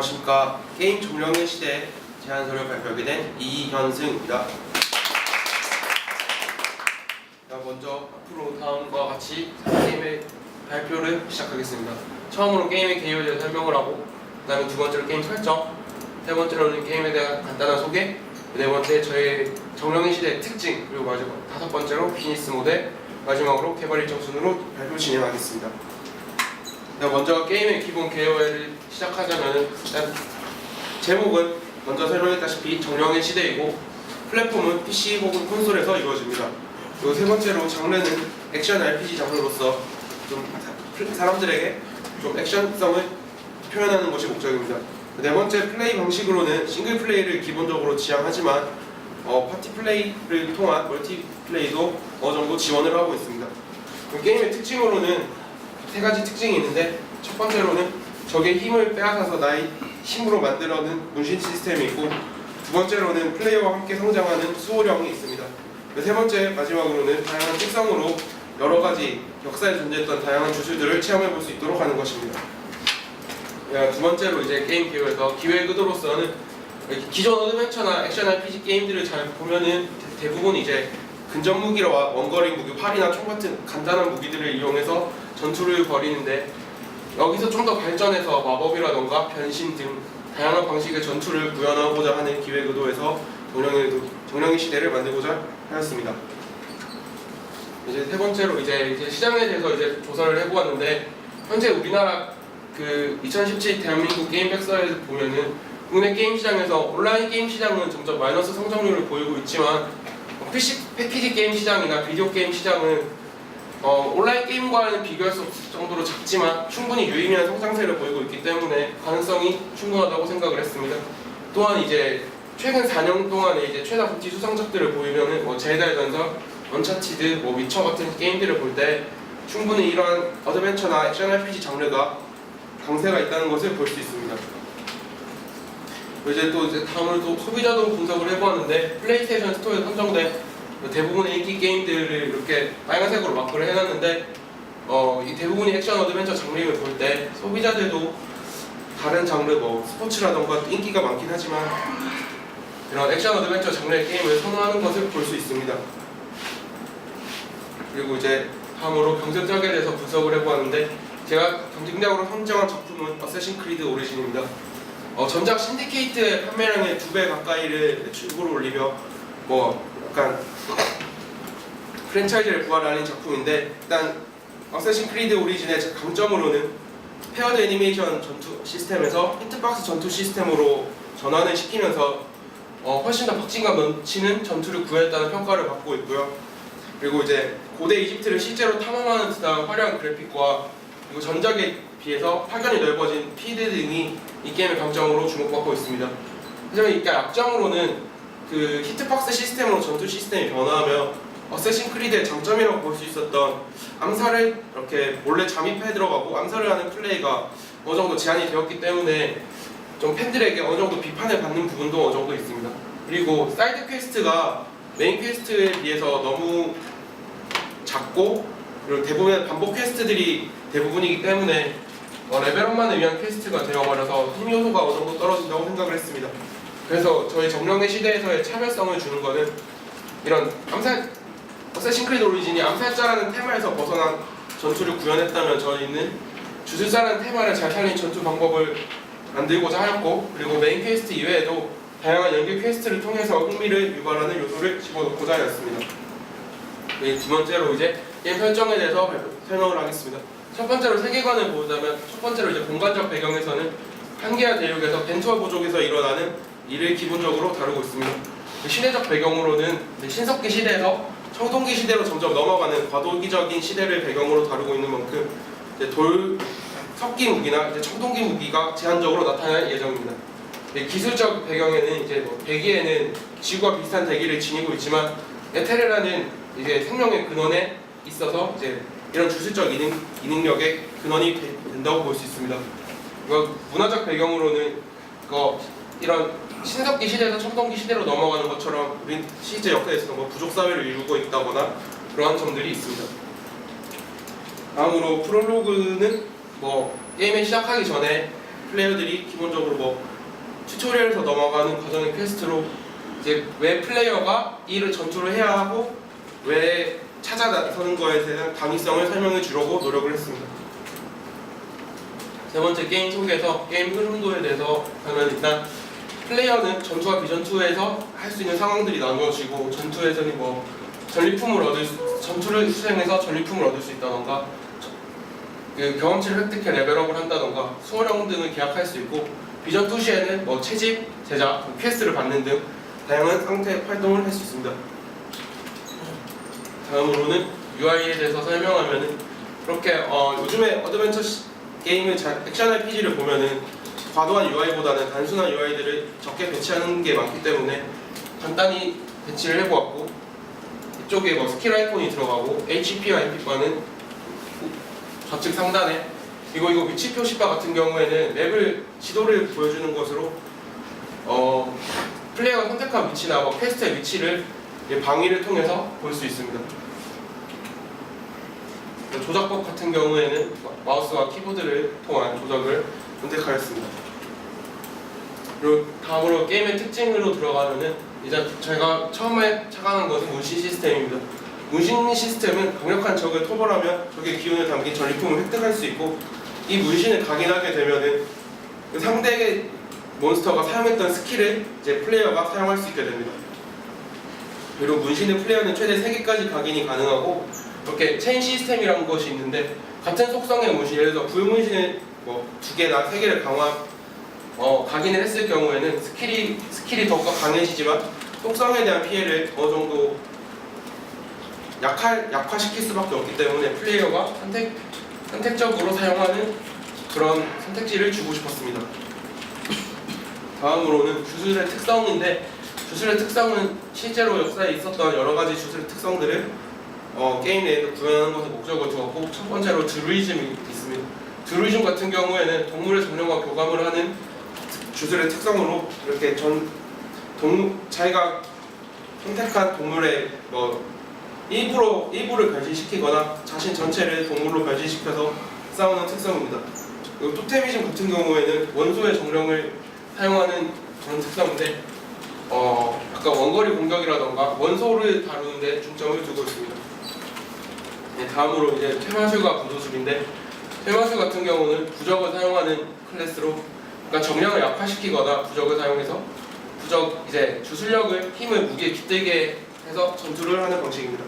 안녕하십니까. 게임 종령의 시대에 제안서를 발표하게 된 이현승입니다. 먼저 앞으로 다음과 같이 게임의 발표를 시작하겠습니다. 처음으로 게임의 개요에 대해 설명을 하고, 그 다음에 두 번째로 게임 설정, 세 번째로는 게임에 대한 간단한 소개, 네 번째 저의 정령의 시대의 특징, 그리고 마지막 다섯 번째로 비즈니스 모델, 마지막으로 개발 일정 순으로 발표 진행하겠습니다. 먼저 게임의 기본 개요를 시작하자면, 일단 제목은 먼저 설명했다시피 정령의 시대이고, 플랫폼은 PC 혹은 콘솔에서 이루어집니다. 그리고 세 번째로 장르는 액션 RPG 장르로서 좀 사람들에게 좀 액션성을 표현하는 것이 목적입니다. 네 번째 플레이 방식으로는 싱글 플레이를 기본적으로 지향하지만 파티 플레이를 통한 멀티 플레이도 어느 정도 지원을 하고 있습니다. 게임의 특징으로는 세 가지 특징이 있는데, 첫 번째로는 적의 힘을 빼앗아서 나의 힘으로 만들어낸 문신 시스템이 있고, 두 번째로는 플레이어와 함께 성장하는 수호령이 있습니다. 세 번째 마지막으로는 다양한 특성으로 여러 가지 역사에 존재했던 다양한 주술들을 체험해 볼 수 있도록 하는 것입니다. 두 번째로 이제 게임 개요에서 기획 의도로서는 기존 어드벤처나 액션 RPG 게임들을 잘 보면은 대부분 이제 근접 무기와 원거리 무기, 활이나 총 같은 간단한 무기들을 이용해서 전투를 벌이는데, 여기서 좀 더 발전해서 마법이라던가 변신 등 다양한 방식의 전투를 구현하고자 하는 기획 의도에서 정령의 시대를 만들고자 하였습니다. 이제 세 번째로 이제 시장에 대해서 이제 조사를 해보았는데, 현재 우리나라 2017 대한민국 게임 백서에 보면은 국내 게임 시장에서 온라인 게임 시장은 점점 마이너스 성장률을 보이고 있지만, PC 패키지 게임 시장이나 비디오 게임 시장은 온라인 게임과는 비교할 수 없을 정도로 작지만 충분히 유의미한 성장세를 보이고 있기 때문에 가능성이 충분하다고 생각을 했습니다. 또한 이제 최근 4년 동안에 이제 최다 복지 수상작들을 보이면은 젤다의 전설, 언차티드, 위쳐 같은 게임들을 볼 때 충분히 이러한 어드벤처나 액션 RPG 장르가 강세가 있다는 것을 볼 수 있습니다. 이제 다음으로 또 소비자도 분석을 해보았는데, 플레이스테이션 스토어에 선정된 대부분의 인기 게임들을 이렇게 빨간색으로 마크를 해놨는데, 이 대부분이 액션 어드벤처 장르를 볼 때 소비자들도 다른 장르 스포츠라던가 인기가 많긴 하지만 이런 액션 어드벤처 장르의 게임을 선호하는 것을 볼 수 있습니다. 그리고 이제 다음으로 경쟁작에 대해서 분석을 해보았는데, 제가 경쟁작으로 선정한 작품은 어쌔신 크리드 오리진입니다. 전작 신디케이트의 판매량의 2배 가까이를 출고를 올리며 약간 프랜차이즈를 부활하는 작품인데, 일단 어쌔신 크리드 오리진의 강점으로는 페어드 애니메이션 전투 시스템에서 히트박스 전투 시스템으로 전환을 시키면서 훨씬 더 박진감 넘치는 전투를 구현했다는 평가를 받고 있고요. 그리고 이제 고대 이집트를 실제로 탐험하는 듯한 화려한 그래픽과, 그리고 전작에 비해서 파견이 넓어진 피드 등이 이 게임의 강점으로 주목받고 있습니다. 하지만 이게 약점으로는 히트박스 시스템으로 전투 시스템이 변화하며 어쌔신 크리드의 장점이라고 볼 수 있었던 암살을 이렇게 몰래 잠입해 들어가고 암살을 하는 플레이가 어느 정도 제한이 되었기 때문에 좀 팬들에게 어느 정도 비판을 받는 부분도 어느 정도 있습니다. 그리고 사이드 퀘스트가 메인 퀘스트에 비해서 너무 작고, 그리고 대부분의 반복 퀘스트들이 대부분이기 때문에 레벨업만을 위한 퀘스트가 되어버려서 힘 요소가 어느 정도 떨어진다고 생각을 했습니다. 그래서 저희 정령의 시대에서의 차별성을 주는 것은 이런 어쌔신 크리드 오리진이 암살자라는 테마에서 벗어난 전투를 구현했다면, 저희는 주술사라는 테마를 잘 살린 전투 방법을 만들고자 하였고, 그리고 메인 퀘스트 이외에도 다양한 연계 퀘스트를 통해서 흥미를 유발하는 요소를 집어넣고자 하였습니다. 두 번째로 이제 게임 설정에 대해서 설명을 하겠습니다. 첫 번째로 세계관을 보자면, 첫 번째로 이제 공간적 배경에서는 판게아 대륙에서 벤투아 부족에서 일어나는 일을 기본적으로 다루고 있습니다. 시대적 배경으로는 신석기 시대에서 청동기 시대로 점점 넘어가는 과도기적인 시대를 배경으로 다루고 있는 만큼 석기 무기나 청동기 무기가 제한적으로 나타날 예정입니다. 기술적 배경에는 대기에는 지구와 비슷한 대기를 지니고 있지만, 에테르라는 생명의 근원에 있어서 이런 주술적 이능력의 근원이 된다고 볼 수 있습니다. 문화적 배경으로는 이런 신석기 시대에서 청동기 시대로 넘어가는 것처럼 우린 실제 역사에서 부족 사회를 이루고 있다거나 그러한 점들이 있습니다. 다음으로 프롤로그는 게임을 시작하기 전에 플레이어들이 기본적으로 뭐 튜토리얼에서 넘어가는 과정의 퀘스트로 이제 왜 플레이어가 이를 전투를 해야 하고 왜 찾아 나서는 거에 대한 당위성을 설명해 주려고 노력을 했습니다. 세 번째 게임 소개에서 게임 흐름도에 대해서 하면 일단 플레이어는 전투와 비전투에서 할 수 있는 상황들이 나누어지고 전투에서는 뭐 전투를 수행해서 전리품을 얻을 수 있다던가 그 경험치를 획득해 레벨업을 한다던가 수호령 등을 계약할 수 있고 비전투 시에는 뭐 채집, 제작, 퀘스트를 받는 등 다양한 상태 활동을 할 수 있습니다. 다음으로는 UI에 대해서 설명하면은 그렇게 요즘에 어드벤처 게임을 액션 RPG를 보면은 과도한 UI보다는 단순한 UI들을 적게 배치하는 게 많기 때문에 간단히 배치를 해보았고 이쪽에 뭐 스킬 아이콘이 들어가고 HP와 MP바는 좌측 상단에 이거 위치 표시바 같은 경우에는 맵을 지도를 보여주는 것으로 플레이어가 선택한 위치나 뭐 퀘스트의 위치를 방위를 통해서 볼 수 있습니다. 조작법 같은 경우에는 마우스와 키보드를 통한 조작을 선택하였습니다. 그리고 다음으로 게임의 특징으로 들어가면은 이제 제가 처음에 착안한 것은 문신 시스템입니다. 문신 시스템은 강력한 적을 토벌하면 적의 기운을 담긴 전리품을 획득할 수 있고 이 문신을 각인하게 되면은 그 상대의 몬스터가 사용했던 스킬을 이제 플레이어가 사용할 수 있게 됩니다. 그리고 문신의 플레이어는 최대 3개까지 각인이 가능하고 이렇게 체인 시스템이라는 것이 있는데 같은 속성의 문신, 예를 들어 불문신을 뭐 2개나 3개를 각인을 했을 경우에는 스킬이 더욱더 강해지지만 속성에 대한 피해를 어느 정도 약화시킬 수밖에 없기 때문에 플레이어가 선택적으로 사용하는 그런 선택지를 주고 싶었습니다. 다음으로는 주술의 특성인데 주술의 특성은 실제로 역사에 있었던 여러 가지 주술의 특성들을 게임 내에서 구현하는 것을 목적으로 두었고 첫 번째로 드루이즘이 있습니다. 드루이즘 같은 경우에는 동물의 정령과 교감을 하는 주술의 특성으로 이렇게 자기가 선택한 동물의 일부를 변신시키거나 자신 전체를 동물로 변신시켜서 싸우는 특성입니다. 그리고 토테미즘 같은 경우에는 원소의 정령을 사용하는 그런 특성인데 약간 원거리 공격이라던가 원소를 다루는데 중점을 두고 있습니다. 네, 다음으로 이제 퇴마술과 부도술인데 퇴마술 같은 경우는 부적을 사용하는 클래스로 그러니까 정령을 약화시키거나 부적을 사용해서 주술력을 힘을 무기에 깃들게 해서 전투를 하는 방식입니다.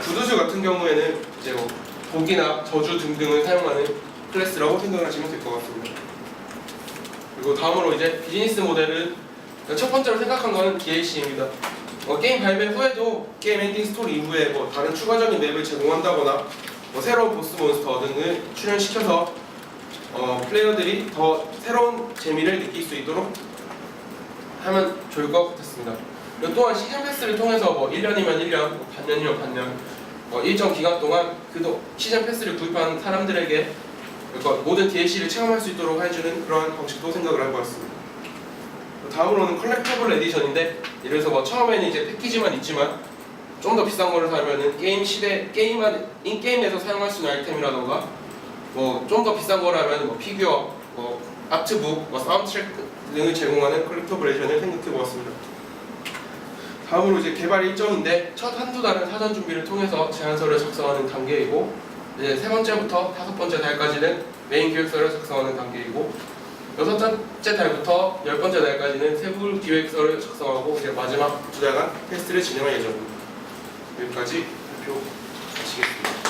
부두술 같은 경우에는 이제 뭐 독이나 저주 등등을 사용하는 클래스라고 생각하시면 될 것 같습니다. 그리고 다음으로 이제 비즈니스 모델은 첫 번째로 생각한 것은 DLC입니다. 게임 발매 후에도 게임 엔딩 스토리 이후에 뭐 다른 추가적인 맵을 제공한다거나 새로운 보스 몬스터 등을 출연시켜서 플레이어들이 더 새로운 재미를 느낄 수 있도록 하면 좋을 것 같았습니다. 그리고 또한 시즌 패스를 통해서 1년이면 1년, 반년이면 반년 일정 기간 동안 시즌 패스를 구입한 사람들에게 모든 DLC를 체험할 수 있도록 해주는 그런 방식도 생각을 해보았습니다. 다음으로는 컬렉터블 에디션인데 예를 들어서 처음에는 이제 패키지만 있지만 좀 더 비싼 거를 사면은 인게임에서 사용할 수 있는 아이템이라던가 좀 더 비싼 거라면 피규어, 아트북, 사운드 트랙 등을 제공하는 컬렉터블 에디션을 생각해 보았습니다. 다음으로 이제 개발 일정인데 첫 한두 달은 사전 준비를 통해서 제안서를 작성하는 단계이고 이제 세 번째부터 5번째 달까지는 메인 기획서를 작성하는 단계이고 6번째 달부터 10번째 달까지는 세부 기획서를 작성하고 이제 마지막 2달간 테스트를 진행할 예정입니다. 여기까지 발표 마치겠습니다.